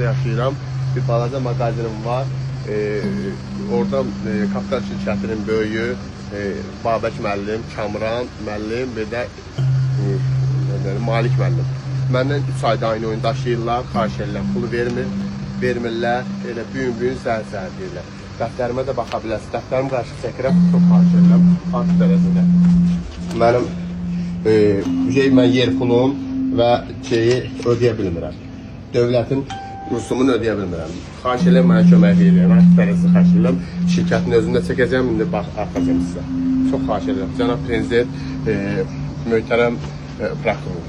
Qazaxda yaşayıram. Bir balaca mağazinim var. Oradan Kapital şirkətinin böyüyü Babək müəllim, Kamran müəllim və də Malik müəllim. Məndən 3 ayda aynı oyun daşıyırlar, xahiş edirlər, pulu vermirlər, elə büyün səhər deyirlər. Dəftərimə də baxa bilərsiniz. Dəftərimi qarşı çəkirəm, çox xahiş edirəm, artıq dərəcədə. Mənim mən yer pulum və şeyi ödeyə bilmirəm. Dövlətin kursumunu ödeyə bilmirəm. Xahiş edirəm, mənə kömək verin. Artıq dərəcədə xahiş edirəm. Şirkətin özündə çəkəcəm, indi baxacam sizə. Çox xahiş edirəm. Cənab Prezident, möhtərəm Prokuror.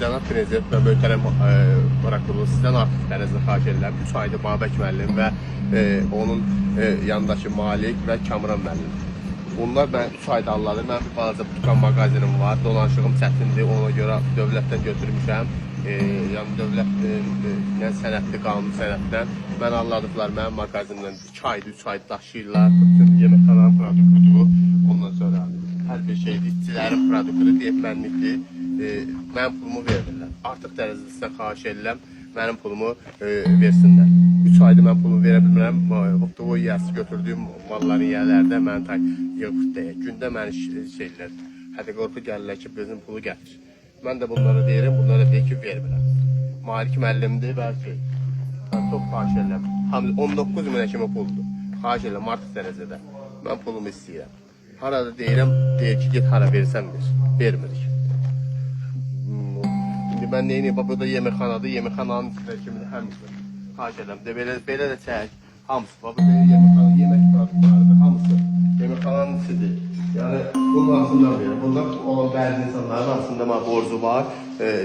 Cənab Prezident və möhtərəm Prokuror, sizdən artıq dərəcədə xahiş edirəm. 3 ayda Babək müəllim və onun yanındakı Malik və Kamran müəllim. Bunlar mən 3 ayda alladım. Mən bir balaca tutan mağazinim var. Dolanışığım çətindir. Ona görə dövlətdən götürmüşəm. Yəni dövlət sənətli, qanun sənətdən. Mən alladıqlar mənim mağazinimdən 2 ayda, 3 ayda daşıyırlar. Bütün yeməkxananın produktudur. Ondan sonra hər bir şeydir. İşçilərin produktudur, deyibmənlikdir. Mənim pulumu verirlər. Artıq dərəcədə sizə xahiş edirəm. Mənim pulumu versinlər. 3 ayda mən pulumu verə bilmirəm. Hoptovo yiyəsi götürdüyüm malların yiyələrdə mən yox deyə. Gündə məni şeylər. Hətta qorxu gəlirlər ki, bizim pulu gətir. Mən də bunlara deyirəm, bunlara deyir ki, vermirəm. Malik müəllimdir və şey. Mən çox xahiş edirəm. 19 minə kimi puldur. Xahiş edirəm artıq dərəcədə. Mən pulumu istəyirəm. Harada deyirəm, deyir ki, get hara versən ver. Vermirik. Mən neyini, burada yeməkxanadır, yeməkxananın içində kimi həmisi. Xahiş edirəm, belə də çək, hamısı. Burada yeməkxana, yemək produktlarıdır, hamısı. Yeməkxananın içidir. Yəni, bunun arasından verir. Burada olan bəzi insanların arasında borcu var.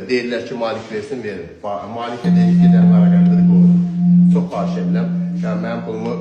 Deyirlər ki, Malik versin, verir. Malikə deyir ki, gedənlərə qəndiri qoyur. Çox xahiş edirəm. Yəni, mənim pulumu